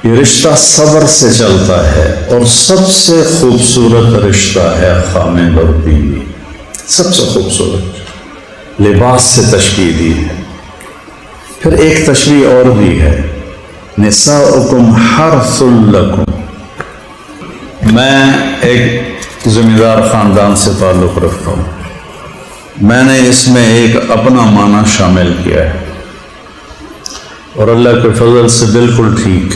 یہ رشتہ صبر سے چلتا ہے، اور سب سے خوبصورت رشتہ ہے خامند اور بیوی، سب سے خوبصورت، لباس سے تشبیہ دی ہے۔ پھر ایک تشبیہ اور بھی ہے، نساؤکم حرث لکم۔ میں ایک ذمہ دار خاندان سے تعلق رکھتا ہوں، میں نے اس میں ایک اپنا معنی شامل کیا ہے، اور اللہ کے فضل سے بالکل ٹھیک۔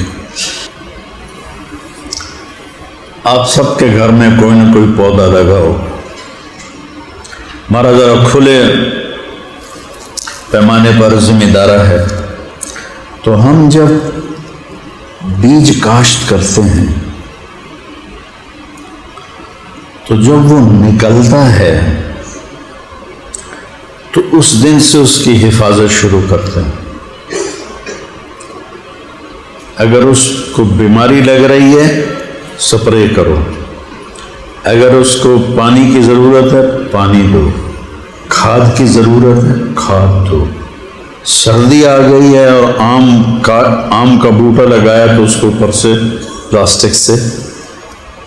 آپ سب کے گھر میں کوئی نہ کوئی پودا لگا ہو، ہمارا ذرا کھلے پیمانے پر ذمہ دارہ ہے، تو ہم جب بیج کاشت کرتے ہیں تو جب وہ نکلتا ہے تو اس دن سے اس کی حفاظت شروع کرتے ہیں۔ اگر اس کو بیماری لگ رہی ہے سپرے کرو، اگر اس کو پانی کی ضرورت ہے پانی دو، کھاد کی ضرورت ہے کھاد دو، سردی آ گئی ہے اور آم کا بوٹا لگایا تو اس کو اوپر سے پلاسٹک سے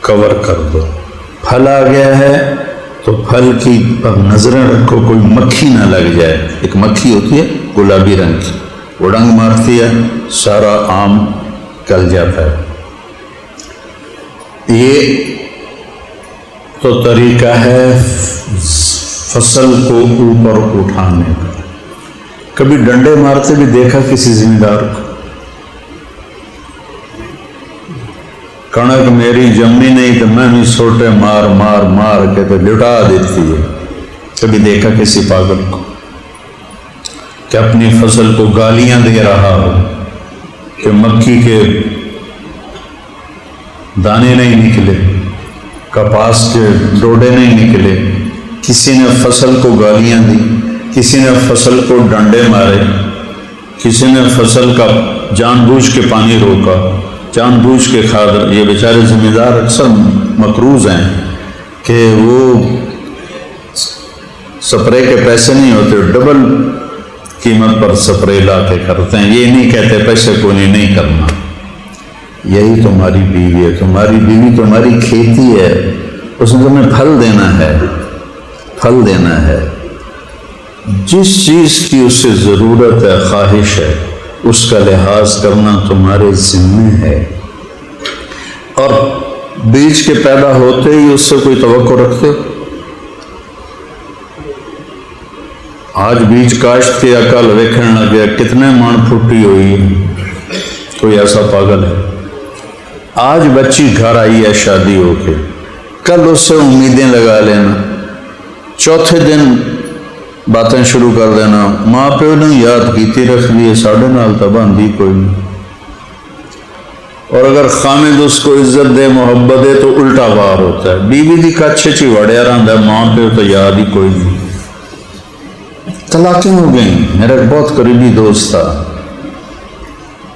کور کر دو، پھل آ گیا ہے تو پھل کی پر نظریں رکھو کوئی مکھی نہ لگ جائے۔ ایک مکھی ہوتی ہے گلابی رنگ کی، وہ ڈنگ مارتی ہے سارا آم گل جاتا ہے۔ یہ تو طریقہ ہے فصل کو اوپر اٹھانے کا۔ کبھی ڈنڈے مارتے بھی دیکھا کسی ذمہ دار کو؟ کنک میری جمی نہیں تو میں بھی سوٹے مار مار مار کے تو لٹا دیتی ہے۔ کبھی دیکھا کسی پاگل کو کہ اپنی فصل کو گالیاں دے رہا ہو کہ مکھی کے دانے نہیں نکلے، کپاس کے ڈوڈے نہیں نکلے؟ کسی نے فصل کو گالیاں دی، کسی نے فصل کو ڈنڈے مارے، کسی نے فصل کا جان بوجھ کے پانی روکا، جان بوجھ کے کھاد۔ یہ بیچارے ذمہ دار اکثر مقروض ہیں کہ وہ سپرے کے پیسے نہیں ہوتے، ڈبل قیمت پر سپرے لا کے کرتے ہیں۔ یہ نہیں کہتے پیسے کو نہیں کرنا۔ یہی تمہاری بیوی ہے، تمہاری بیوی تمہاری کھیتی ہے، اس نے تمہیں پھل دینا ہے، پھل دینا ہے۔ جس چیز کی اسے ضرورت ہے، خواہش ہے، اس کا لحاظ کرنا تمہارے ذمہ ہے۔ اور بیج کے پیدا ہوتے ہی اس سے کوئی توقع رکھتے؟ آج بیج کاشت کے عقل ویکھن لگ گیا، کتنے من پھٹی ہوئی ہے، کوئی ایسا پاگل ہے؟ آج بچی گھر آئی ہے شادی ہو کے، کل اس سے امیدیں لگا لینا، چوتھے دن باتیں شروع کر دینا، ماں پیو نے یاد کیتی رکھ دی، ساڑھے نال تو باندھی کوئی نہیں۔ اور اگر خامد اس کو عزت دے محبت دے تو الٹا وار ہوتا ہے، بیوی دی کچھ چی وڑیا رہتا ہے، ماں پیو تو یاد ہی کوئی نہیں۔ طلاقیں ہو گئیں۔ میرا ایک بہت قریبی دوست تھا،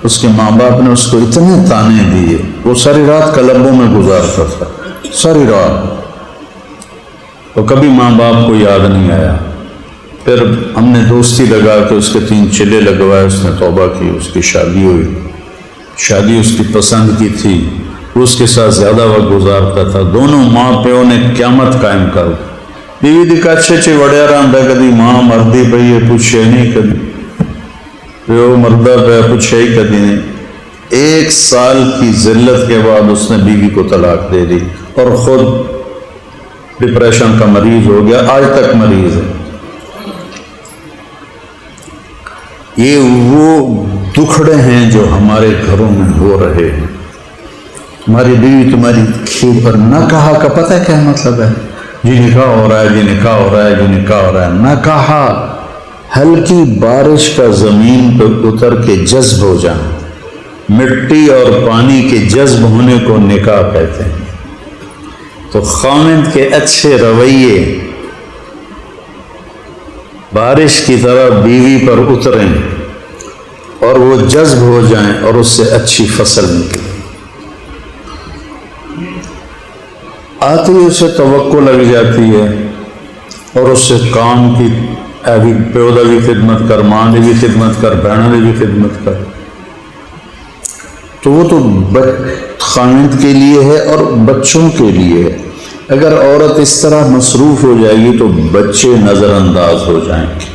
اس کے ماں باپ نے اس کو اتنے تانے دیے، وہ ساری رات کلبوں میں گزارتا تھا، ساری رات، وہ کبھی ماں باپ کو یاد نہیں آیا۔ پھر ہم نے دوستی لگا کے اس کے 3 چلے لگوائے، اس نے توبہ کی، اس کی شادی ہوئی، شادی اس کی پسند کی تھی، وہ اس کے ساتھ زیادہ وقت گزارتا تھا۔ دونوں ماں پیو نے قیامت قائم کر دی۔ بیوی دی کچھ چی وڑیا رہتا، کدی ماں مردی پئی ہے پوچھے نہیں، کدی پیو مردہ پہ پوچھے ہی کدی نہیں۔ 1 سال کی ذلت کے بعد اس نے بیوی کو طلاق دے دی اور خود ڈپریشن کا مریض ہو گیا، آج تک مریض ہے۔ یہ وہ دکھڑے ہیں جو ہمارے گھروں میں ہو رہے ہیں۔ تمہاری بیوی تمہاری کھیت پر نہ کہا کا پتہ ہے کیا مطلب ہے؟ جی نکاح ہو رہا ہے، جی نکاح ہو رہا ہے، جی نکاح ہو رہا ہے۔ نہ کہا ہلکی بارش کا زمین پہ اتر کے جذب ہو جانا، مٹی اور پانی کے جذب ہونے کو نکاح کہتے ہیں۔ تو خامند کے اچھے رویے بارش کی طرح بیوی پر اتریں اور وہ جذب ہو جائیں اور اس سے اچھی فصل نکلے۔ آتی اسے توقع لگ جاتی ہے اور اس سے کام کی پیو دی بھی خدمت کر، ماں دی بھی خدمت کر، بہنوں دی بھی خدمت کر۔ تو وہ تو خاوند کے لیے ہے اور بچوں کے لیے ہے۔ اگر عورت اس طرح مصروف ہو جائے گی تو بچے نظر انداز ہو جائیں گے۔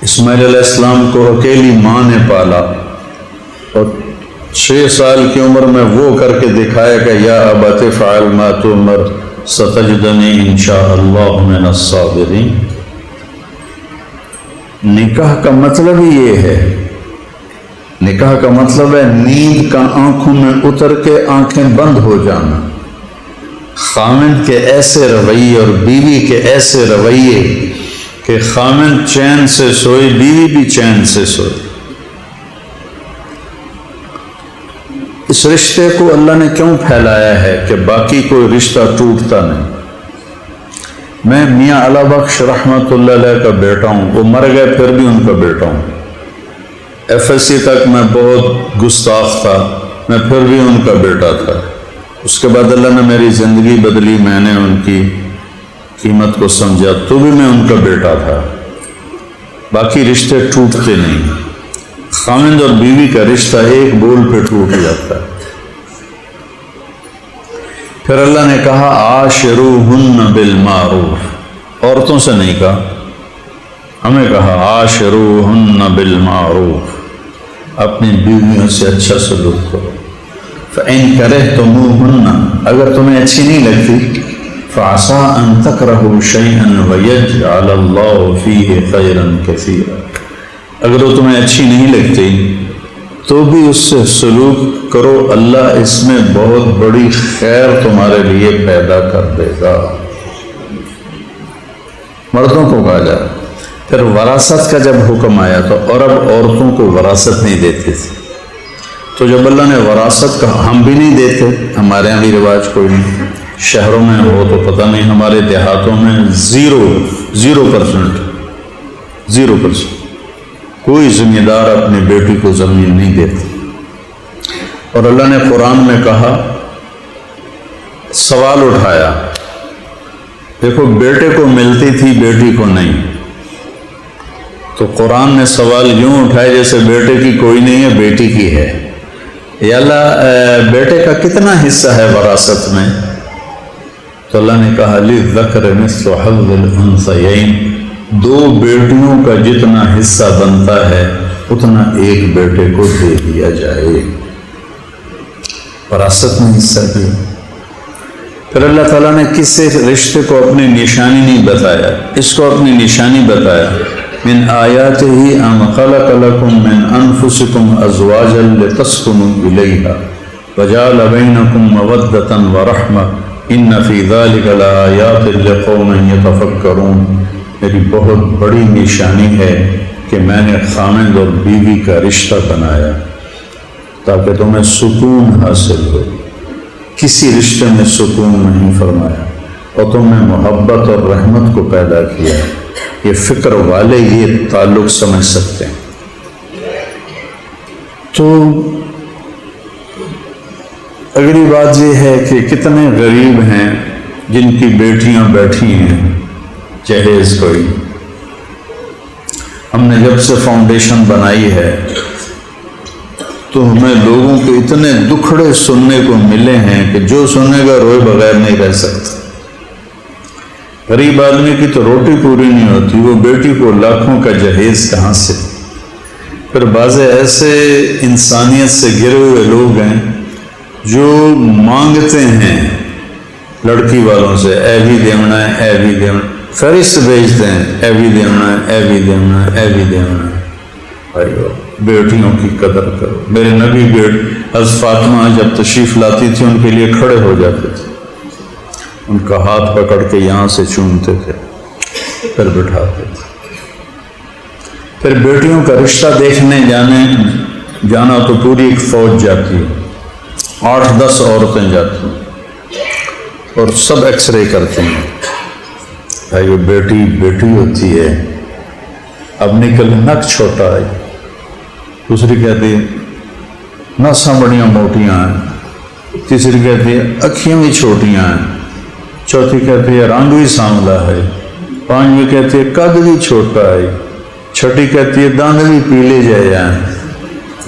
اسماعیل علیہ السلام کو اکیلی ماں نے پالا اور 6 سال کی عمر میں وہ کر کے دکھایا کہ یا ابت فعل ما تؤمر ستجدنی انشاءاللہ من الصابرین۔ نکاح کا مطلب ہی یہ ہے، نکاح کا مطلب ہے نیند کا آنکھوں میں اتر کے آنکھیں بند ہو جانا۔ خاوند کے ایسے رویے اور بیوی کے ایسے رویے کہ خاوند چین سے سوئے، بیوی بھی چین سے سوئے۔ اس رشتے کو اللہ نے کیوں پھیلایا ہے کہ باقی کوئی رشتہ ٹوٹتا نہیں۔ میں میاں علا بخش رحمۃ اللہ علیہ کا بیٹا ہوں، وہ مر گئے پھر بھی ان کا بیٹا ہوں۔ FSC تک میں بہت گستاخ تھا، میں پھر بھی ان کا بیٹا تھا۔ اس کے بعد اللہ نے میری زندگی بدلی، میں نے ان کی قیمت کو سمجھا، تو بھی میں ان کا بیٹا تھا۔ باقی رشتے ٹوٹتے نہیں، خاوند اور بیوی کا رشتہ ایک بول پہ ٹوٹ جاتا ہے۔ پھر اللہ نے کہا عاشروہن بالمعروف، عورتوں سے نہیں کہا، ہمیں کہا عاشروہن بالمعروف، اپنی بیویوں سے اچھا سلوک کرو۔ فَإِن كَرِهْتُمُوهُنَّ، اگر تمہیں اچھی نہیں لگتی، فَعَسَىٰ أَن تَكْرَهُوا شَيْئًا وَيَجْعَلَ اللَّهُ فِيهِ خَيْرًا كَثِيرًا، اگر وہ تمہیں اچھی نہیں لگتی تو بھی اس سے سلوک کرو، اللہ اس میں بہت بڑی خیر تمہارے لیے پیدا کر دے گا۔ مردوں کو کہا جائے۔ پھر وراثت کا جب حکم آیا تو عرب عورتوں کو وراثت نہیں دیتے تھے، تو جب اللہ نے وراثت کا، ہم بھی نہیں دیتے، ہمارے یہاں بھی رواج کوئی نہیں، شہروں میں ہو تو پتہ نہیں، ہمارے دیہاتوں میں 0% کوئی ذمہ دار اپنی بیٹی کو زمین نہیں دیتا۔ اور اللہ نے قرآن میں کہا، سوال اٹھایا، دیکھو بیٹے کو ملتی تھی بیٹی کو نہیں، تو قرآن نے سوال یوں اٹھائے جیسے بیٹے کی کوئی نہیں ہے، بیٹی کی ہے۔ یا اللہ بیٹے کا کتنا حصہ ہے وراثت میں؟ تو اللہ نے کہا للذکر مثل حظ الانثیین، 2 بیٹیوں کا جتنا حصہ بنتا ہے اتنا ایک بیٹے کو دے دیا جائے، وراثت میں حصہ دیا۔ پھر اللہ تعالیٰ نے کسی رشتے کو اپنی نشانی نہیں بتایا، اس کو اپنی نشانی بتایا، من آیاتہ ان خلق لکم من انفسکم ازواجا لتسکنوا الیہا وجعل بینکم مودۃ ورحمۃ ان فی ذلک لآیات لقوم یتفکرون۔ میری بہت بڑی نشانی ہے کہ میں نے خاوند اور بیوی کا رشتہ بنایا تاکہ تمہیں سکون حاصل ہو۔ کسی رشتے میں سکون نہیں فرمایا، اور تم نے محبت اور رحمت کو پیدا کیا۔ یہ فکر والے یہ تعلق سمجھ سکتے ہیں۔ تو اگلی بات یہ ہے کہ کتنے غریب ہیں جن کی بیٹیاں بیٹھی ہیں جہیز کوئی۔ ہم نے جب سے فاؤنڈیشن بنائی ہے تو ہمیں لوگوں کے اتنے دکھڑے سننے کو ملے ہیں کہ جو سننے کا روئے بغیر نہیں رہ سکتا۔ غریب آدمی کی تو روٹی پوری نہیں ہوتی، وہ بیٹی کو لاکھوں کا جہیز کہاں سے۔ پھر بعض ایسے انسانیت سے گرے ہوئے لوگ ہیں جو مانگتے ہیں لڑکی والوں سے، اے بھی دیونا ہے، اے بھی دیونا، فہرست بھیجتے ہیں، اے بھی دیونا ہے، اے بھی دیونا ہے، اے بھی دیونا ہے۔ بھائیو بیٹیوں کی قدر کرو۔ میرے نبی حضرت فاطمہ جب تشریف لاتی تھی ان کے لیے کھڑے ہو جاتے تھے، ان کا ہاتھ پکڑ کے یہاں سے چومتے تھے، پھر بٹھاتے تھے۔ پھر بیٹیوں کا رشتہ دیکھنے جانا تو پوری ایک فوج جاتی ہے، 8-10 عورتیں جاتی ہیں اور سب ایکس رے کرتے ہیں۔ بھائی وہ بیٹی ہوتی ہے، اب نکل نک چھوٹا ہے، دوسری کہتی ہے نساں بڑیاں موٹیاں ہیں، تیسری کہتی ہے اکھیاں بھی چھوٹیاں ہیں، چوتھی کہتی ہے رنگ بھی سانولا ہے، پانچویں کہتی ہے قد بھی چھوٹا ہے، چھٹی کہتی ہے داند بھی پیلے جائے ہیں۔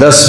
10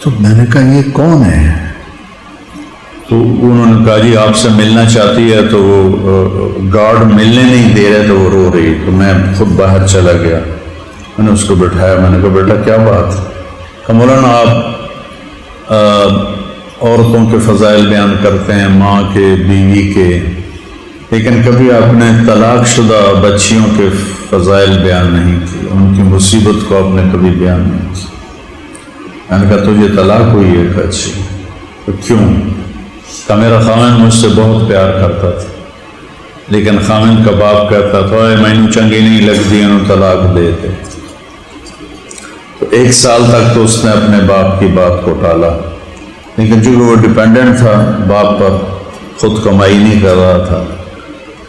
تو میں نے کہا یہ کون ہے؟ تو انہوں نے کہا جی آپ سے ملنا چاہتی ہے، تو وہ گارڈ ملنے نہیں دے رہے تو وہ رو رہی، تو میں خود باہر چلا گیا، میں نے اس کو بٹھایا، میں نے کہا بیٹا کیا بات ہے؟ کہ مولانا آپ عورتوں کے فضائل بیان کرتے ہیں، ماں کے، بیوی کے، لیکن کبھی آپ نے طلاق شدہ بچیوں کے فضائل بیان نہیں کی، ان کی مصیبت کو آپ نے کبھی بیان نہیں کی۔ میں نے کہا تجھے طلاق ہوئی ہے؟ کہ اچھی، تو کیوں؟ کہ میرا خاوند مجھ سے بہت پیار کرتا تھا، لیکن خاوند کا باپ کہتا تھا اے مینوں چنگی نہیں لگتی، انہوں طلاق دے دے۔ تو 1 سال تک تو اس نے اپنے باپ کی بات کو ٹالا، لیکن چونکہ وہ ڈیپینڈنٹ تھا باپ پر، خود کمائی نہیں کر رہا تھا،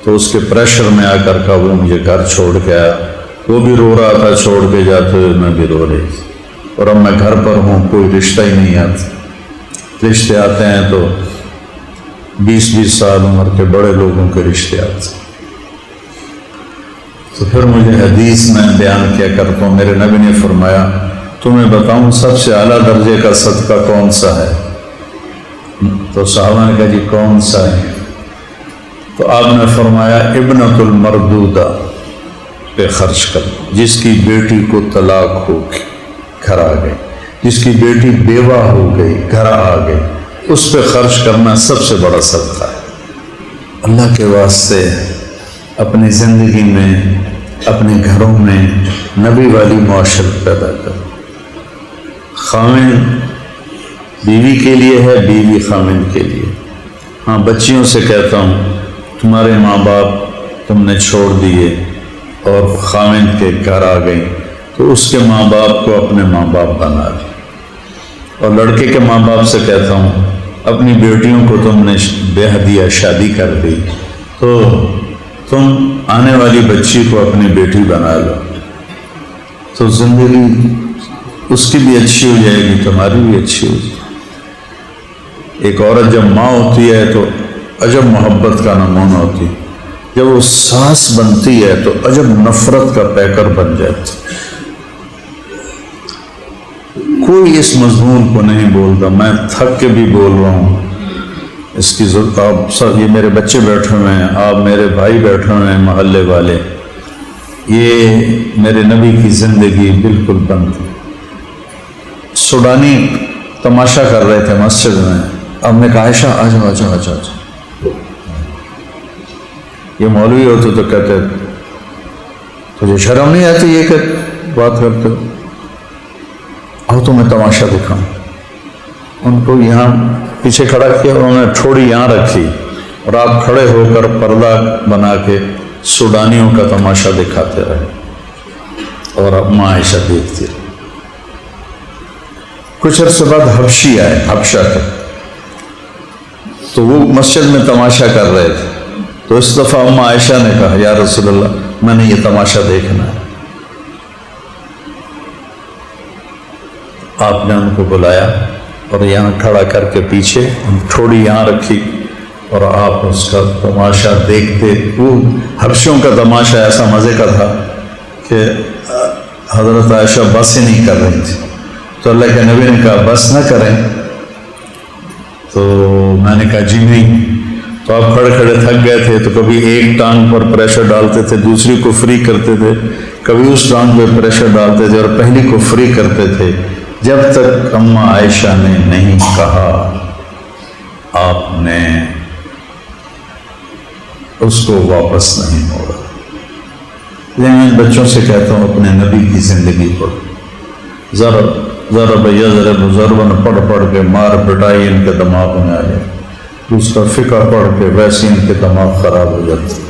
تو اس کے پریشر میں آ کر کا وہ مجھے گھر چھوڑ کے آیا۔ وہ بھی رو رہا تھا چھوڑ کے جاتے ہوئے، میں بھی رو رہی تھی، اور اب میں گھر پر ہوں، کوئی رشتہ ہی نہیں آتا۔ رشتے آتے ہیں تو 20 سال عمر کے بڑے لوگوں کے رشتے آتے ہیں۔ تو پھر مجھے حدیث میں بیان کیا کرتا ہوں، میرے نبی نے فرمایا تمہیں بتاؤں سب سے اعلیٰ درجے کا صدقہ کون سا ہے؟ تو صحابہ نے کہا جی کون سا ہے؟ تو آپ نے فرمایا ابنۃ المردودہ پہ خرچ کر، جس کی بیٹی کو طلاق ہو گئی گھر آ گئی، جس کی بیٹی بیوہ ہو گئی گھر آ گئی، اس پہ خرچ کرنا سب سے بڑا صدقہ ہے۔ اللہ کے واسطے اپنی زندگی میں، اپنے گھروں میں نبی والی معاشرت پیدا کرو۔ خاوند بیوی کے لیے ہے، بیوی خاوند کے لیے۔ ہاں بچیوں سے کہتا ہوں تمہارے ماں باپ تم نے چھوڑ دیے اور خاوند کے گھر آ گئی، تو اس کے ماں باپ کو اپنے ماں باپ بنا دے۔ اور لڑکے کے ماں باپ سے کہتا ہوں اپنی بیٹیوں کو تم نے بیاہ دیا، شادی کر دی، تو تم آنے والی بچی کو اپنی بیٹی بنا لو، تو زندگی اس کی بھی اچھی ہو جائے گی، تمہاری بھی اچھی ہو جائے گی۔ ایک عورت جب ماں ہوتی ہے تو عجب محبت کا نمونہ ہوتی ہے، جب وہ ساس بنتی ہے تو عجب نفرت کا پیکر بن جاتی۔ کوئی اس مضمون کو نہیں بولتا، میں تھک کے بھی بول رہا ہوں، اس کی ضرورت آپ سب، یہ میرے بچے بیٹھے ہوئے ہیں، آپ میرے بھائی بیٹھے ہوئے ہیں، محلے والے، یہ میرے نبی کی زندگی بالکل بند تھی۔ سوڈانی تماشا کر رہے تھے مسجد میں، اب نے کہا عائشہ آ جاؤ آ جاؤ آ جاؤ۔ یہ مولوی ہوتے تو کہتے تجھے شرم نہیں آتی یہ کہ بات کرتے ہو؟ آؤ تو میں تماشا دکھاؤں۔ ان کو یہاں پیچھے کھڑا کیا، انہوں نے ٹھوڑی یہاں رکھی، اور آپ کھڑے ہو کر پردہ بنا کے سوڈانیوں کا تماشا دکھاتے رہے، اور اب ماں عائشہ دیکھتی رہی۔ کچھ عرصے بعد حبشی آئے، حبشہ کے، تو وہ مسجد میں تماشا کر رہے تھے، تو اس دفعہ اماں عائشہ نے کہا یا رسول اللہ میں نے یہ تماشا دیکھنا ہے۔ آپ نے ان کو بلایا اور یہاں کھڑا کر کے پیچھے تھوڑی یہاں رکھی، اور آپ اس کا تماشا دیکھتے۔ وہ حبشیوں کا تماشا ایسا مزے کا تھا کہ حضرت عائشہ بس ہی نہیں کر رہی تھی، تو اللہ کے نبی نے کہا بس نہ کریں، تو میں نے کہا جی نہیں۔ تو آپ کھڑے کھڑے تھک گئے تھے، تو کبھی ایک ٹانگ پر پریشر ڈالتے تھے، دوسری کو فری کرتے تھے، کبھی اس ٹانگ پہ پریشر ڈالتے تھے اور پہلی کو فری کرتے تھے، جب تک اماں عائشہ نے نہیں کہا آپ نے اس کو واپس نہیں موڑا۔ میں بچوں سے کہتا ہوں اپنے نبی کی زندگی پر ذرا بھیا ذرا بزرگن پڑھ پڑھ کے مار پٹائی ان کے دماغ میں آ جائے، اس کا فقہ پڑھ کے ویسے ان کے دماغ خراب ہو جاتے۔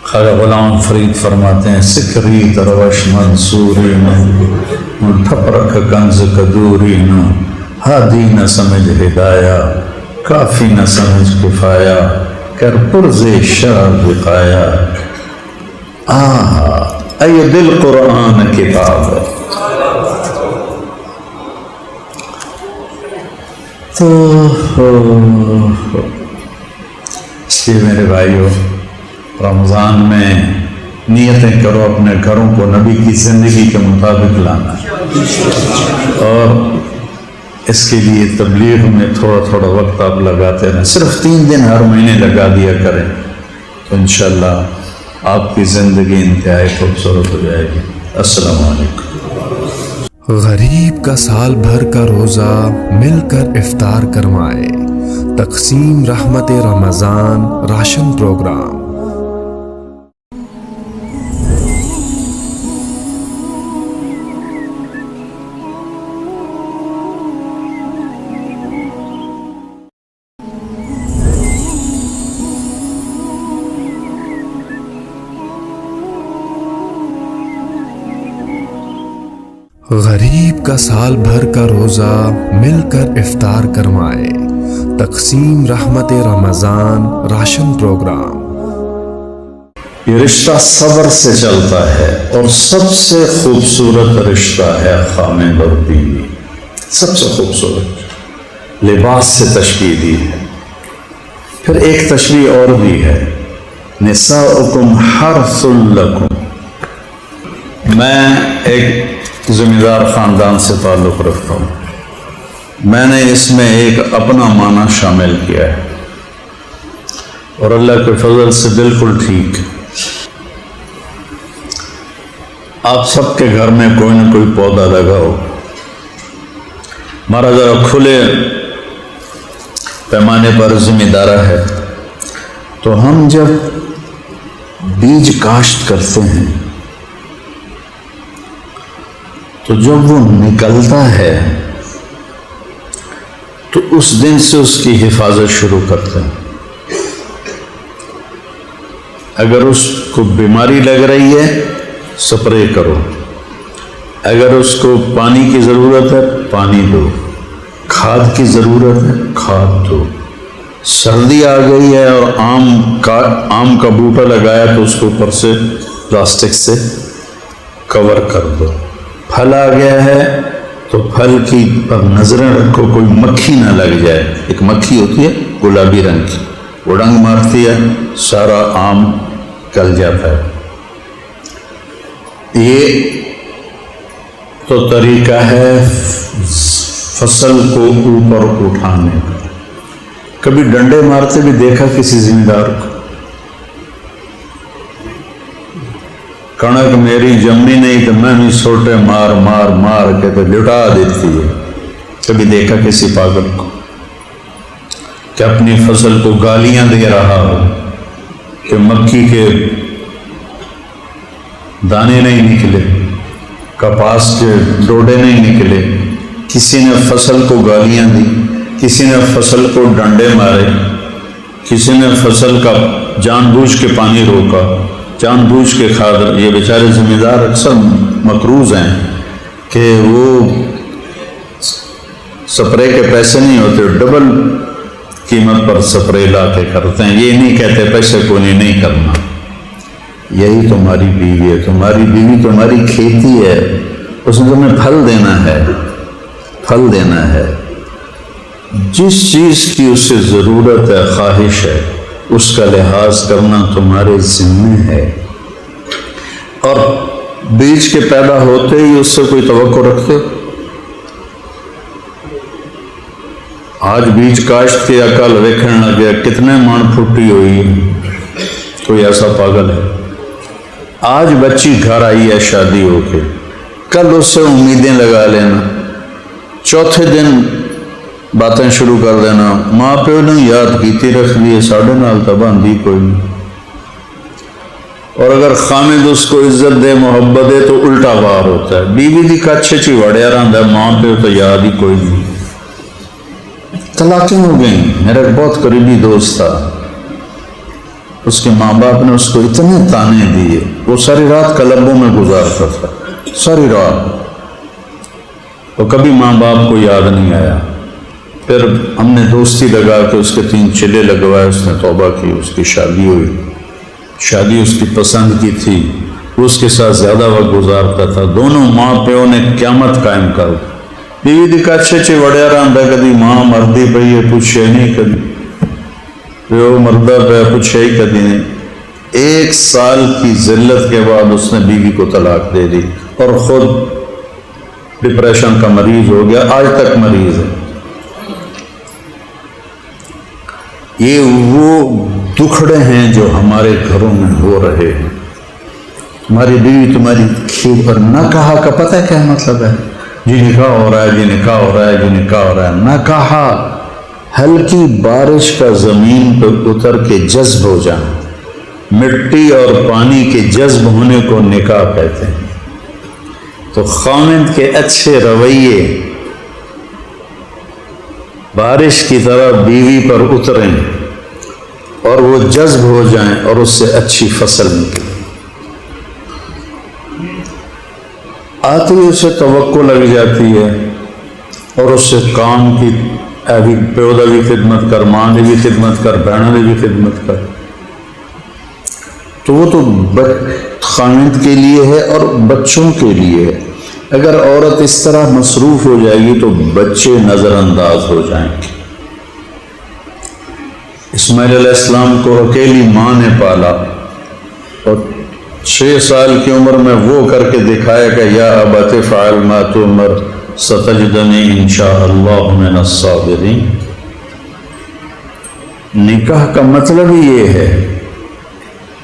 خواجہ غلام فرید فرماتے ہیں سکری دروش منصوری نو ٹھپ رکھ کنز کدوری نو، ہادی نہ سمجھ ہدایہ کافی نہ سمجھ کفایا، کر پرز شرع بقایا، اے دل قرآن کتاب ہے۔ تو اس لیے میرے بھائیوں، رمضان میں نیتیں کرو اپنے گھروں کو نبی کی زندگی کے مطابق لانا، اور اس کے لیے تبلیغ میں تھوڑا تھوڑا وقت آپ لگاتے رہیں، صرف 3 دن ہر مہینے لگا دیا کریں تو انشاءاللہ آپ کی زندگی انتہائی خوبصورت ہو جائے گی۔ السلام علیکم۔ غریب کا سال بھر کا روزہ مل کر افطار کروائے، تقسیم رحمت رمضان راشن پروگرام۔ غریب کا سال بھر کا روزہ مل کر افطار کروائے، تقسیم رحمت رمضان راشن پروگرام۔ یہ رشتہ صبر سے چلتا ہے اور سب سے خوبصورت رشتہ ہے خامند اور بیوی، سب سے خوبصورت، لباس سے تشبیہ دی ہے۔ پھر ایک تشبیہ اور بھی ہے، نساؤکم حرث لکم۔ میں ایک زمیندار خاندان سے تعلق رکھتا ہوں، میں نے اس میں ایک اپنا معنی شامل کیا ہے اور اللہ کے فضل سے بالکل ٹھیک۔ آپ سب کے گھر میں کوئی نہ کوئی پودا لگا ہو، ہمارا ذرا کھلے پیمانے پر زمیندارہ ہے، تو ہم جب بیج کاشت کرتے ہیں تو جب وہ نکلتا ہے تو اس دن سے اس کی حفاظت شروع کرتے ہیں۔ اگر اس کو بیماری لگ رہی ہے سپرے کرو، اگر اس کو پانی کی ضرورت ہے پانی دو، کھاد کی ضرورت ہے کھاد دو، سردی آ گئی ہے اور آم کا بوٹا لگایا تو اس کو اوپر سے پلاسٹک سے کور کر دو، پھل آ گیا ہے تو پھل کی پر نظریں رکھو کوئی مکھی نہ لگ جائے۔ ایک مکھی ہوتی ہے گلابی رنگ کی، وہ ڈنگ مارتی ہے سارا آم گل جاتا ہے۔ یہ تو طریقہ ہے فصل کو اوپر اٹھانے کا۔ کبھی ڈنڈے مارتے بھی دیکھا کسی زمیندار کو؟ کنک میری جمنی نہیں تو میں بھی سوٹے مار مار مار کے تو لٹا دیتی ہے۔ کبھی دیکھا کسی پاگل کو کہ اپنی فصل کو گالیاں دے رہا ہو کہ مکھی کے دانے نہیں نکلے، کپاس کے ڈوڈے نہیں نکلے؟ کسی نے فصل کو گالیاں دی، کسی نے فصل کو ڈنڈے مارے، کسی نے فصل کا جان بوجھ کے پانی روکا، جان بوجھ کے کھاد۔ یہ بیچارے زمیندار اکثر مقروض ہیں کہ وہ سپرے کے پیسے نہیں ہوتے، ڈبل قیمت پر سپرے لا کے کرتے ہیں۔ یہ نہیں کہتے پیسے کو نہیں کرنا۔ یہی تمہاری بیوی ہے، تمہاری بیوی تمہاری کھیتی ہے، اس میں تمہیں پھل دینا ہے، پھل دینا ہے۔ جس چیز کی اسے ضرورت ہے، خواہش ہے، اس کا لحاظ کرنا تمہارے ذمہ ہے۔ اور بیج کے پیدا ہوتے ہی اس سے کوئی توقع رکھتے ہو؟ آج بیج کاشت کے کل ویکھن لگ گیا کتنے من پھٹی ہوئی، کوئی ایسا پاگل ہے؟ آج بچی گھر آئی ہے شادی ہو کے، کل اس سے امیدیں لگا لینا، چوتھے دن باتیں شروع کر دینا، ماں پیو نے یاد کیتی رکھ لیے ساڑھے نال تو باندھی کوئی نہیں۔ اور اگر خامد اس کو عزت دے محبت دے تو الٹا وار ہوتا ہے، بیوی دی کچھ چی وڑیا رہتا ہے، ماں پیو تو یاد ہی کوئی نہیں۔ طلاقیں ہو گئیں۔ میرا ایک بہت قریبی دوست تھا، اس کے ماں باپ نے اس کو اتنے تانے دیے، وہ ساری رات کلبوں میں گزارتا تھا، ساری رات، اور کبھی ماں باپ کو یاد نہیں آیا۔ پھر ہم نے دوستی لگا کے اس کے 3 چلے لگوائے، اس نے توبہ کی، اس کی شادی ہوئی، شادی اس کی پسند کی تھی، وہ اس کے ساتھ زیادہ وقت گزارتا تھا، دونوں ماں پیو نے قیامت قائم کر دی۔ بیوی دی کچھ چی وڑیا رہتا، کدی ماں مردی پئی ہے پوچھے نہیں، کدی پیو مردہ پہ پوچھے ہی کدی نہیں۔ 1 سال کی ذلت کے بعد اس نے بیوی کو طلاق دے دی اور خود ڈپریشن کا مریض ہو گیا، آج تک مریض ہے۔ یہ وہ دکھڑے ہیں جو ہمارے گھروں میں ہو رہے ہیں۔ ہماری بیوی تمہاری کھیر پر نہ کہا کا پتہ ہے کیا مطلب ہے؟ جی نکاح ہو رہا ہے، جی نکاح ہو رہا ہے، جی نکاح ہو رہا ہے۔ نہ کہا ہلکی بارش کا زمین پہ اتر کے جذب ہو جانا، مٹی اور پانی کے جذب ہونے کو نکاح کہتے ہیں۔ تو خاوند کے اچھے رویے بارش کی طرح بیوی پر اتریں اور وہ جذب ہو جائیں اور اس سے اچھی فصل نکلے۔ آتی اسے توقع لگ جاتی ہے اور اس سے کام کی ابھی پیودہ بھی خدمت کر، ماں نے بھی خدمت کر، بہنوں نے بھی خدمت کر، تو وہ تو خاوند کے لیے ہے اور بچوں کے لیے ہے۔ اگر عورت اس طرح مصروف ہو جائے گی تو بچے نظر انداز ہو جائیں گے۔ اسماعیل علیہ السلام کو اکیلی ماں نے پالا اور 6 سال کی عمر میں وہ کر کے دکھایا کہ یا ابت فعل ما تؤمر ستجدنی انشاء اللہ من الصابرین۔ نکاح کا مطلب ہی یہ ہے،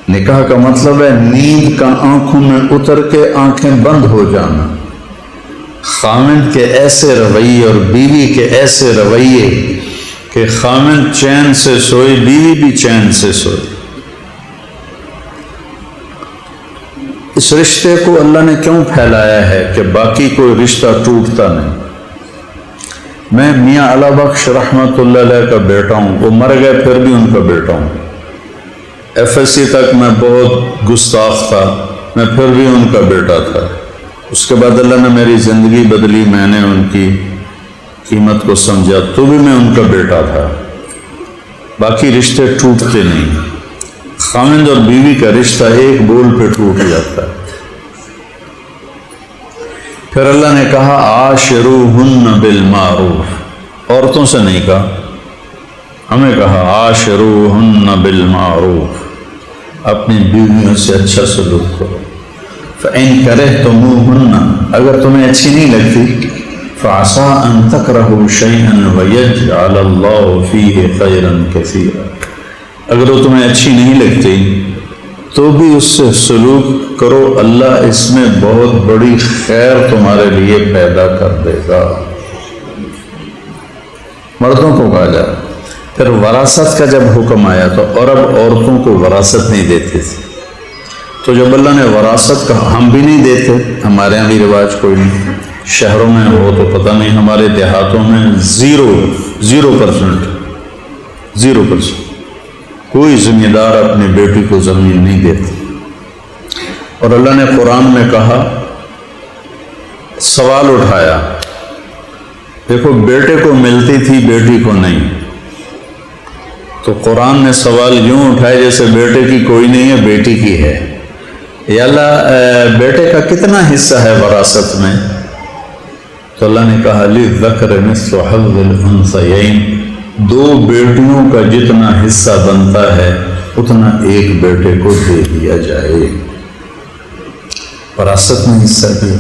نکاح کا مطلب ہے نیند کا آنکھوں میں اتر کے آنکھیں بند ہو جانا۔ خاوند کے ایسے رویے اور بیوی کے ایسے رویے کہ خاوند چین سے سوئے، بیوی بھی چین سے سوئے۔ اس رشتے کو اللہ نے کیوں پھیلایا ہے کہ باقی کوئی رشتہ ٹوٹتا نہیں۔ میں میاں علا بخش رحمۃ اللہ علیہ کا بیٹا ہوں، وہ مر گئے پھر بھی ان کا بیٹا ہوں۔ FSC تک میں بہت گستاخ تھا، میں پھر بھی ان کا بیٹا تھا۔ اس کے بعد اللہ نے میری زندگی بدلی، میں نے ان کی قیمت کو سمجھا، تو بھی میں ان کا بیٹا تھا۔ باقی رشتے ٹوٹتے نہیں، خاوند اور بیوی کا رشتہ ایک بول پہ ٹوٹ جاتا ہے۔ پھر اللہ نے کہا عاشروہن بالمعروف، عورتوں سے نہیں کہا، ہمیں کہا عاشروہن بالمعروف، اپنی بیویوں سے اچھا سلوک کرو۔ فَإِن كَرِهْتُمُوهُنَّ، اگر تمہیں اچھی نہیں لگتی، فَعَسَىٰ أَن تَكْرَهُوا شَيْئًا وَيَجْعَلَ اللَّهُ فِيهِ خَيْرًا كَثِيرًا، اگر وہ تمہیں اچھی نہیں لگتی تو بھی اس سے سلوک کرو، اللہ اس میں بہت بڑی خیر تمہارے لیے پیدا کر دے گا۔ مردوں کو کہا جائے۔ پھر وراثت کا جب حکم آیا تو عرب عورتوں کو وراثت نہیں دیتے تھے، تو جب اللہ نے وراثت کا، ہم بھی نہیں دیتے، ہمارے یہاں بھی رواج کوئی نہیں، شہروں میں ہو تو پتہ نہیں، ہمارے دیہاتوں میں 0% کوئی ذمہ دار اپنی بیٹی کو زمین نہیں دیتا۔ اور اللہ نے قرآن میں کہا، سوال اٹھایا، دیکھو بیٹے کو ملتی تھی بیٹی کو نہیں، تو قرآن نے سوال یوں اٹھائے جیسے بیٹے کی کوئی نہیں ہے، بیٹی کی ہے۔ یا اللہ بیٹے کا کتنا حصہ ہے وراثت میں؟ تو اللہ نے کہا للذکر مثل حظ الانثیین، 2 بیٹیوں کا جتنا حصہ بنتا ہے اتنا ایک بیٹے کو دے دیا جائے، وراثت میں حصہ دیا۔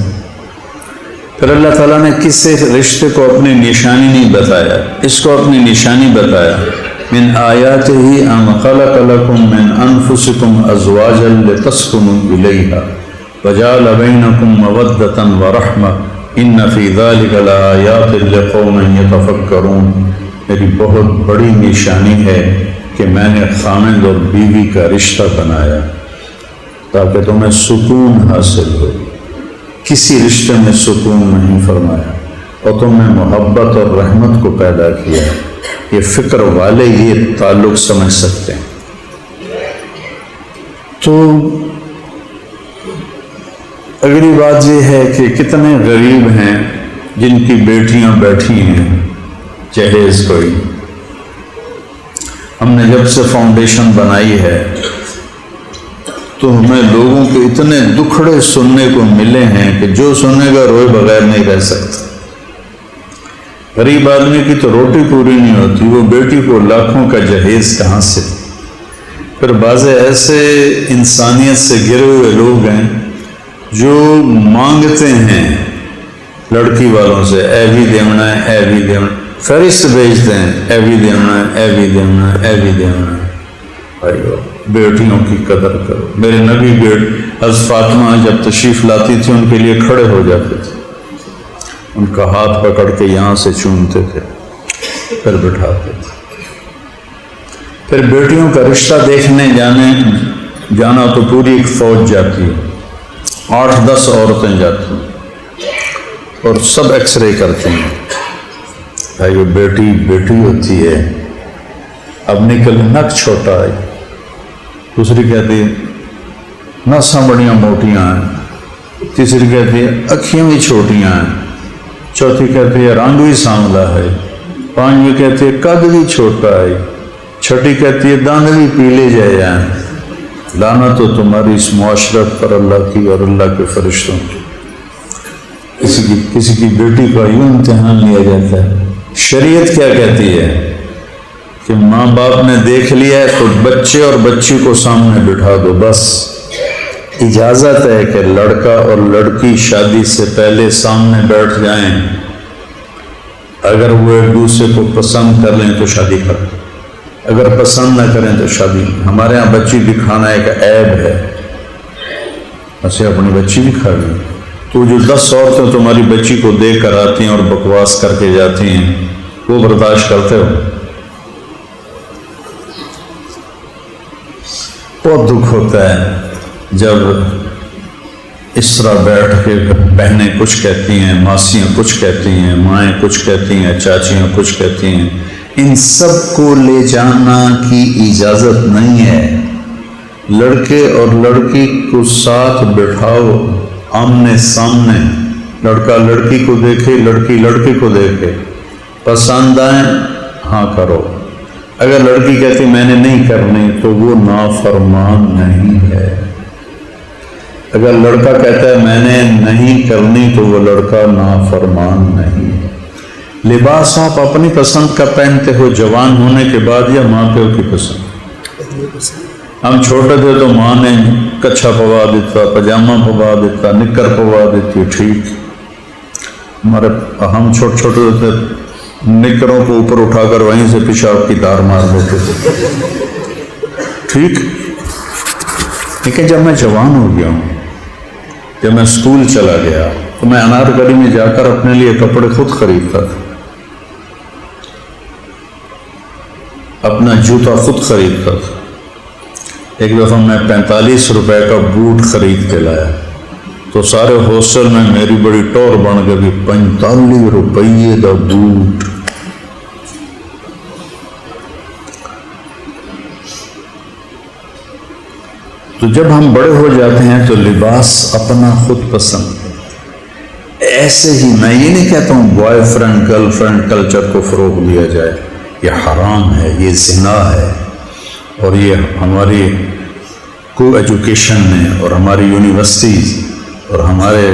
پھر اللہ تعالیٰ نے کسی رشتے کو اپنی نشانی نہیں بتایا، اس کو اپنی نشانی بتایا، من آیاتہ ان خلق لکم من انفسکم ازواجا لتسکنوا الیہا وجعل بینکم مودۃ ورحمہ ان فی ذلک لآیات لقوم یتفکرون۔ میری بہت بڑی نشانی ہے کہ میں نے خاوند اور بیوی کا رشتہ بنایا تاکہ تمہیں سکون حاصل ہو۔ کسی رشتے میں سکون نہیں فرمایا، اور تم نے محبت اور رحمت کو پیدا کیا۔ یہ فکر والے یہ تعلق سمجھ سکتے ہیں۔ تو اگلی بات یہ ہے کہ کتنے غریب ہیں جن کی بیٹیاں بیٹھی ہیں جہیز کوئی۔ ہم نے جب سے فاؤنڈیشن بنائی ہے تو ہمیں لوگوں کے اتنے دکھڑے سننے کو ملے ہیں کہ جو سننے کا روئے بغیر نہیں رہ سکتا۔ غریب آدمی کی تو روٹی پوری نہیں ہوتی، وہ بیٹی کو لاکھوں کا جہیز کہاں سے؟ پھر بعض ایسے انسانیت سے گرے ہوئے لوگ ہیں جو مانگتے ہیں لڑکی والوں سے، اے بھی دیونا ہے، اے بھی دیونا، فہرست بھیجتے ہیں، اے بھی دیونا ہے، اے بھی دیونا ہے، اے بھی دیونا ہے۔ بھائیو، بیٹیوں کی قدر کرو۔ میرے نبی حضرت فاطمہ جب تشریف لاتی تھی ان کے لیے کھڑے ہو جاتے تھے، ان کا ہاتھ پکڑ کے یہاں سے چومتے تھے، پھر بٹھاتے تھے۔ پھر بیٹیوں کا رشتہ دیکھنے جانا تو پوری ایک فوج جاتی ہے، 8-10 عورتیں جاتی ہیں اور سب ایکس رے کرتی ہیں۔ بھائی بیٹی بیٹی ہوتی ہے، اب نکل نک چھوٹا ہے، دوسری کہتی ہے نساں بڑیاں موٹیاں ہیں، تیسری کہتی ہے اکھیاں بھی چھوٹیاں ہیں، چوتھی کہتی ہے رنگ بھی سانولا ہے، پانچویں کہتی ہے قد بھی چھوٹا ہے، چھٹی کہتی ہے داند بھی پیلے جائے ہیں۔ لعنت تو تمہاری اس معاشرت پر اللہ کی اور اللہ کے فرشتوں کی۔ کسی کی بیٹی کا یوں امتحان لیا جاتا ہے۔ شریعت کیا کہتی ہے کہ ماں باپ نے دیکھ لیا ہے تو بچے اور بچی کو سامنے بٹھا دو، بس اجازت ہے کہ لڑکا اور لڑکی شادی سے پہلے سامنے بیٹھ جائیں، اگر وہ ایک دوسرے کو پسند کر لیں تو شادی کریں، اگر پسند نہ کریں تو شادی۔ ہمارے ہاں بچی دکھانا ایک عیب ہے، اسے اپنی بچی دکھا دی، تو جو 10 عورتیں تمہاری بچی کو دیکھ کر آتی ہیں اور بکواس کر کے جاتی ہیں، وہ برداشت کرتے ہو؟ بہت دکھ ہوتا ہے جب اس طرح بیٹھ کے بہنیں کچھ کہتی ہیں، ماسیاں کچھ کہتی ہیں، مائیں کچھ کہتی ہیں، چاچیاں کچھ کہتی ہیں۔ ان سب کو لے جانا کی اجازت نہیں ہے۔ لڑکے اور لڑکی کو ساتھ بٹھاؤ آمنے سامنے، لڑکا لڑکی کو دیکھے، لڑکی لڑکے کو دیکھے، پسند آئیں ہاں کرو۔ اگر لڑکی کہتی میں نے نہیں کرنی تو وہ نافرمان نہیں ہے، اگر لڑکا کہتا ہے میں نے نہیں کرنی تو وہ لڑکا نافرمان نہیں ہے۔ لباس آپ اپنی پسند کا پہنتے ہو جوان ہونے کے بعد یا ماں پیو کی پسند؟ ہم چھوٹے تھے تو ماں نے کچھا پوا دیتا، پاجامہ پوا دیتا، نکر پوا دیتی، ٹھیک۔ ہم چھوٹے چھوٹے تھے، نکروں کو اوپر اٹھا کر وہیں سے پیشاب کی دار مار دیتے تھے، ٹھیک۔ لیکن جب میں جوان ہو گیا ہوں، جب میں اسکول چلا گیا تو میں انارکلی میں جا کر اپنے لیے کپڑے خود خریدتا تھا، اپنا جوتا خود خریدتا تھا۔ ایک دفعہ میں 45 روپے کا بوٹ خرید کے لایا تو سارے ہاسٹل میں میری بڑی ٹور بن گئی، 45 روپیے کا بوٹ۔ تو جب ہم بڑے ہو جاتے ہیں تو لباس اپنا خود پسند۔ ایسے ہی میں یہ نہیں کہتا ہوں boy friend girl friend culture کو فروغ دیا جائے، یہ حرام ہے، یہ زنا ہے، اور یہ ہماری کو ایجوکیشن نے اور ہماری یونیورسٹیز اور ہمارے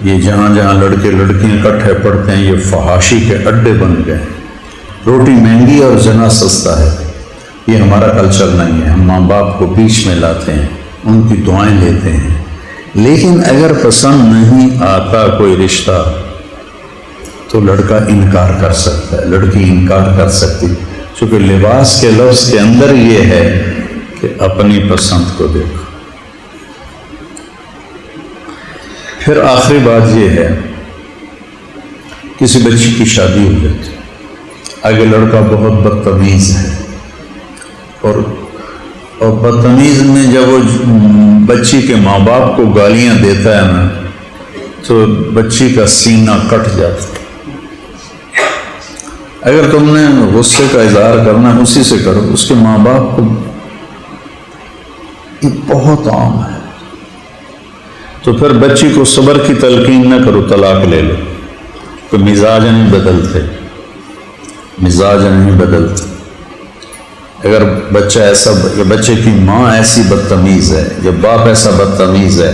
یہ جہاں جہاں لڑکے لڑکیاں اکٹھے پڑھتے ہیں یہ فحاشی کے اڈے بن گئے ہیں۔ روٹی مہنگی اور زنا سستا ہے، یہ ہمارا کلچر نہیں ہے۔ ہم ماں باپ کو بیچ میں لاتے ہیں، ان کی دعائیں لیتے ہیں، لیکن اگر پسند نہیں آتا کوئی رشتہ تو لڑکا انکار کر سکتا ہے، لڑکی انکار کر سکتی، چونکہ لباس کے لفظ کے اندر یہ ہے کہ اپنی پسند کو دیکھو۔ پھر آخری بات یہ ہے، کسی بچی کی شادی ہو جاتی، آگے لڑکا بہت بدتمیز ہے، اور بدتمیز میں جب وہ بچی کے ماں باپ کو گالیاں دیتا ہے نا تو بچی کا سینہ کٹ جاتا ہے۔ اگر تم نے غصے کا اظہار کرنا اسی سے کرو، اس کے ماں باپ کو یہ بہت عام ہے۔ تو پھر بچی کو صبر کی تلقین نہ کرو، طلاق لے لو، تو مزاج نہیں بدلتے، مزاج نہیں بدلتے۔ اگر بچہ ایسا، بچے کی ماں ایسی بدتمیز ہے یا باپ ایسا بدتمیز ہے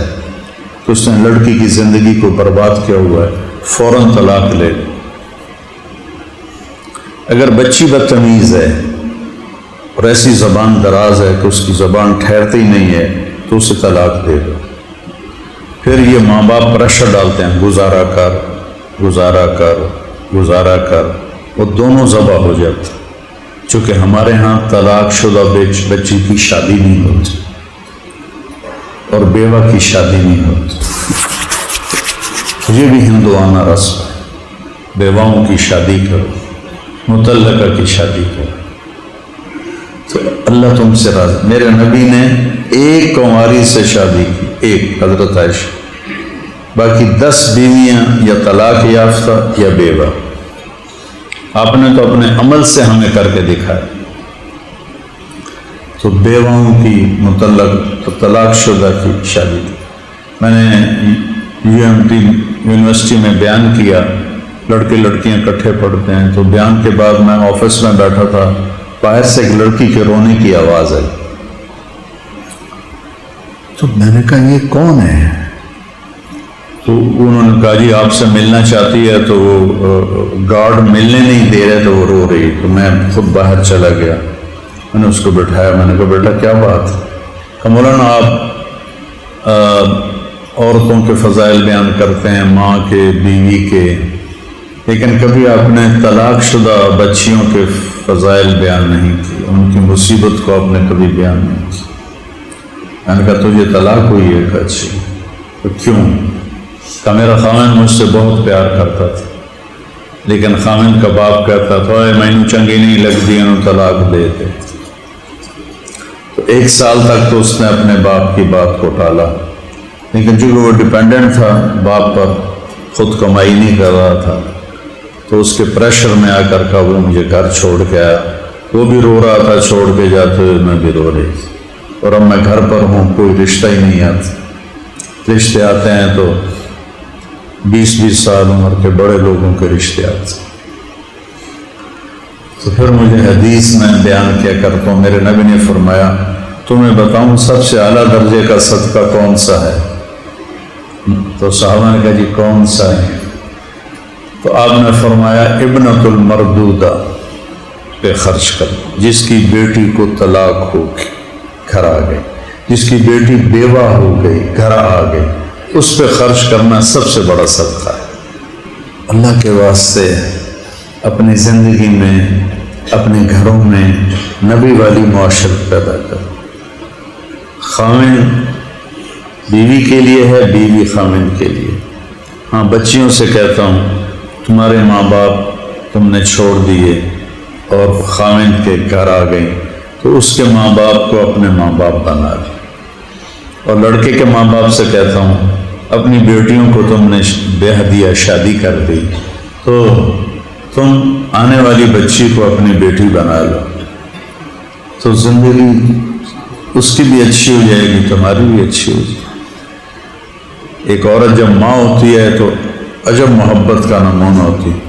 تو اس نے لڑکی کی زندگی کو برباد کیا ہوا ہے، فوراً طلاق لے لو۔ اگر بچی بدتمیز ہے اور ایسی زبان دراز ہے کہ اس کی زبان ٹھہرتی نہیں ہے تو اسے طلاق دے دو۔ پھر یہ ماں باپ پریشر ڈالتے ہیں، گزارا کر گزارا کر گزارا کر، وہ دونوں ذبح ہو جاتے۔ چونکہ ہمارے ہاں طلاق شدہ بچی کی شادی نہیں ہوتی اور بیوہ کی شادی نہیں ہوتی، یہ بھی ہندوانہ رسم ہے، بیواؤں کی شادی کرو، مطلقہ کی شادی کرو۔ تو اللہ تم سے راضی۔ میرے نبی نے ایک کنواری سے شادی کی، ایک حضرت عائشہ، باقی 10 بیویاں یا طلاق یافتہ یا بیوہ۔ آپ نے تو اپنے عمل سے ہمیں کر کے دکھایا۔ تو بیواؤں کی مطلق طلاق شدہ کی شادی کی۔ میں نے یونیورسٹی میں بیان کیا، لڑکے لڑکیاں اکٹھے پڑھتے ہیں، تو بیان کے بعد میں آفس میں بیٹھا تھا، باہر سے ایک لڑکی کے رونے کی آواز آئی۔ تو میں نے کہا یہ کون ہے؟ تو انہوں نے کہا جی آپ سے ملنا چاہتی ہے، تو وہ گارڈ ملنے نہیں دے رہے تو وہ رو رہی۔ تو میں خود باہر چلا گیا، میں نے اس کو بٹھایا، میں نے کہا بیٹا کیا بات ہے؟ کہ مولانا آپ عورتوں کے فضائل بیان کرتے ہیں، ماں کے، بیوی کے، لیکن کبھی آپ نے طلاق شدہ بچیوں کے فضائل بیان نہیں کی، ان کی مصیبت کو آپ نے کبھی بیان نہیں کی۔ میں نے کہا تجھے طلاق ہوئی ہے؟ کہ اچھی۔ تو کیوں؟ کہ میرا خاوند مجھ سے بہت پیار کرتا تھا، لیکن خاوند کا باپ کہتا تھا اے مینوں چنگی نہیں لگتی، انہوں طلاق دے دے۔ تو 1 سال تک تو اس نے اپنے باپ کی بات کو ٹالا، لیکن چونکہ وہ ڈیپینڈنٹ تھا باپ پر، خود کمائی نہیں کر رہا تھا، تو اس کے پریشر میں آ کر کا وہ مجھے گھر چھوڑ کے آیا۔ وہ بھی رو رہا تھا چھوڑ کے جاتے ہوئے، میں بھی رو رہی تھی، اور اب میں گھر پر ہوں، کوئی رشتہ ہی نہیں آتا۔ رشتے آتے ہیں تو 20 سال عمر کے بڑے لوگوں کے رشتے آتے ہیں۔ تو پھر مجھے حدیث میں بیان کیا کرتا ہوں، میرے نبی نے فرمایا تمہیں بتاؤں سب سے اعلیٰ درجے کا صدقہ کون سا ہے؟ تو صحابہ نے کہا جی کون سا ہے؟ تو آپ نے فرمایا ابنۃ المردودہ پہ خرچ کر، جس کی بیٹی کو طلاق ہو گئی گھر آ گئی، جس کی بیٹی بیوہ ہو گئی گھر آ گئی، اس پہ خرچ کرنا سب سے بڑا صدقہ ہے۔ اللہ کے واسطے اپنی زندگی میں، اپنے گھروں میں نبی والی معاشرت پیدا کرو۔ خاوند بیوی کے لیے ہے، بیوی خاوند کے لیے۔ ہاں بچیوں سے کہتا ہوں تمہارے ماں باپ تم نے چھوڑ دیے اور خاوند کے گھر آ گئی، تو اس کے ماں باپ کو اپنے ماں باپ بنا دے۔ اور لڑکے کے ماں باپ سے کہتا ہوں اپنی بیٹیوں کو تم نے بے حدیہ شادی کر دی، تو تم آنے والی بچی کو اپنی بیٹی بنا لو، تو زندگی اس کی بھی اچھی ہو جائے گی، تمہاری بھی اچھی ہو جائے گی۔ ایک عورت جب ماں ہوتی ہے تو عجب محبت کا نمونہ ہوتی ہے،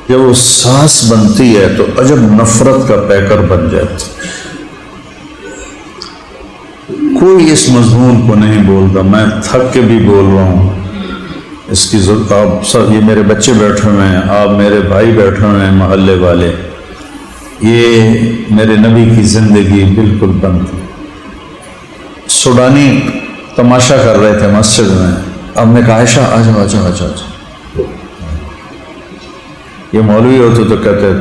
جب وہ ساس بنتی ہے تو عجب نفرت کا پیکر بن جاتی۔ کوئی اس مضمون کو نہیں بولتا، میں تھک کے بھی بول رہا ہوں، اس کی ضرورت۔ آپ سب، یہ میرے بچے بیٹھے ہوئے ہیں، آپ میرے بھائی بیٹھے ہوئے ہیں محلے والے، یہ میرے نبی کی زندگی بالکل بند۔ سوڈانی تماشا کر رہے تھے مسجد میں، اب میں کہا عائشہ آ جاؤ آ جاؤ آ جاؤ۔ یہ مولوی ہوتے تو کہتے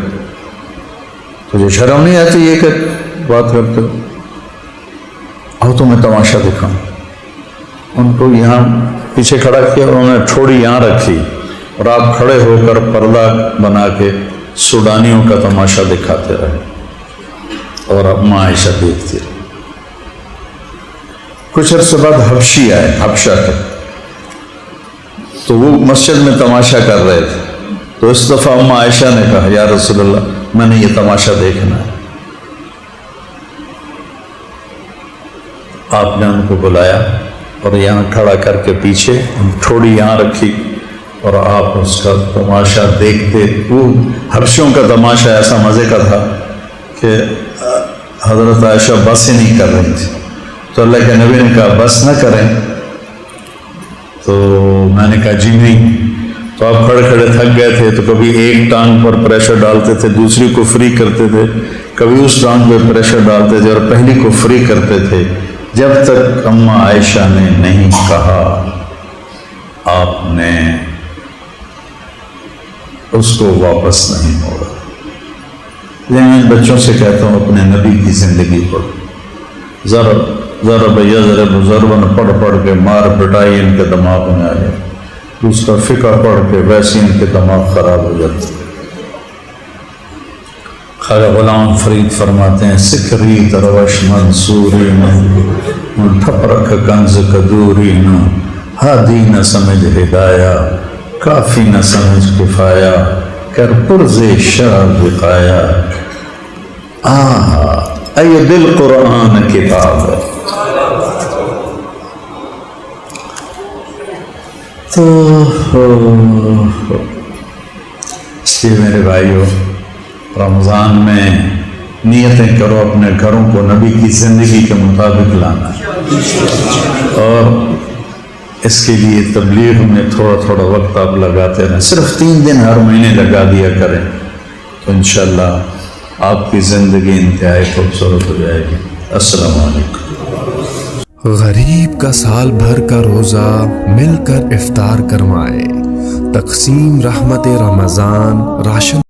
تجھے شرم نہیں آتی یہ کہ بات کرتے ہو؟ آؤ تو میں تماشا دکھاؤں۔ ان کو یہاں پیچھے کھڑا کیا، انہوں نے تھوڑی یہاں رکھی، اور آپ کھڑے ہو کر پردہ بنا کے سوڈانیوں کا تماشا دکھاتے رہے، اور اب ماں عائشہ دیکھتی رہی۔ کچھ عرصے بعد حبشی آئے، حبشہ کے، تو وہ مسجد میں تماشا کر رہے تھے، تو اس دفعہ اماں عائشہ نے کہا یا رسول اللہ میں نے یہ تماشا دیکھنا ہے۔ آپ نے ان کو بلایا اور یہاں کھڑا کر کے پیچھے تھوڑی یہاں رکھی، اور آپ اس کا تماشا دیکھتے۔ وہ حبشیوں کا تماشا ایسا مزے کا تھا کہ حضرت عائشہ بس ہی نہیں کر رہی تھی، تو اللہ کے نبی نے کہا بس نہ کریں، تو میں نے کہا جی نہیں، تو آپ کھڑے کھڑے تھک گئے تھے تو کبھی ایک ٹانگ پر پریشر ڈالتے تھے، دوسری کو فری کرتے تھے، کبھی اس ٹانگ پہ پریشر ڈالتے تھے اور پہلی کو فری کرتے تھے، جب تک اماں عائشہ نے نہیں کہا آپ نے اس کو واپس نہیں موڑا۔ میں بچوں سے کہتا ہوں اپنے نبی کی زندگی پڑھو، ذرا بھیا ذرا بزرگوں نے پڑھ پڑھ کے مار پٹائی ان کے دماغ میں آ جائے، دوسرا فقہ پڑھ کے ویسے ان کے دماغ خراب ہو جاتے۔ خواجہ غلام فرید فرماتے ہیں سکری تروش منصوری نہ ٹھپرک کنز کدوری نہ ہادی نہ سمجھ ہدایا کافی نہ سمجھ کفایا کر پرز شاہ بقایا اے دل قرآن کتاب ہے۔ تو اس لیے میرے بھائیوں رمضان میں نیتیں کرو اپنے گھروں کو نبی کی زندگی کے مطابق لانا، اور اس کے لیے تبلیغ میں تھوڑا تھوڑا وقت آپ لگاتے رہیں، صرف 3 دن ہر مہینے لگا دیا کریں تو انشاءاللہ آپ کی زندگی انتہائی خوبصورت ہو جائے گی۔ السلام علیکم۔ غریب کا سال بھر کا روزہ مل کر افطار کروائے، تقسیم رحمت رمضان راشن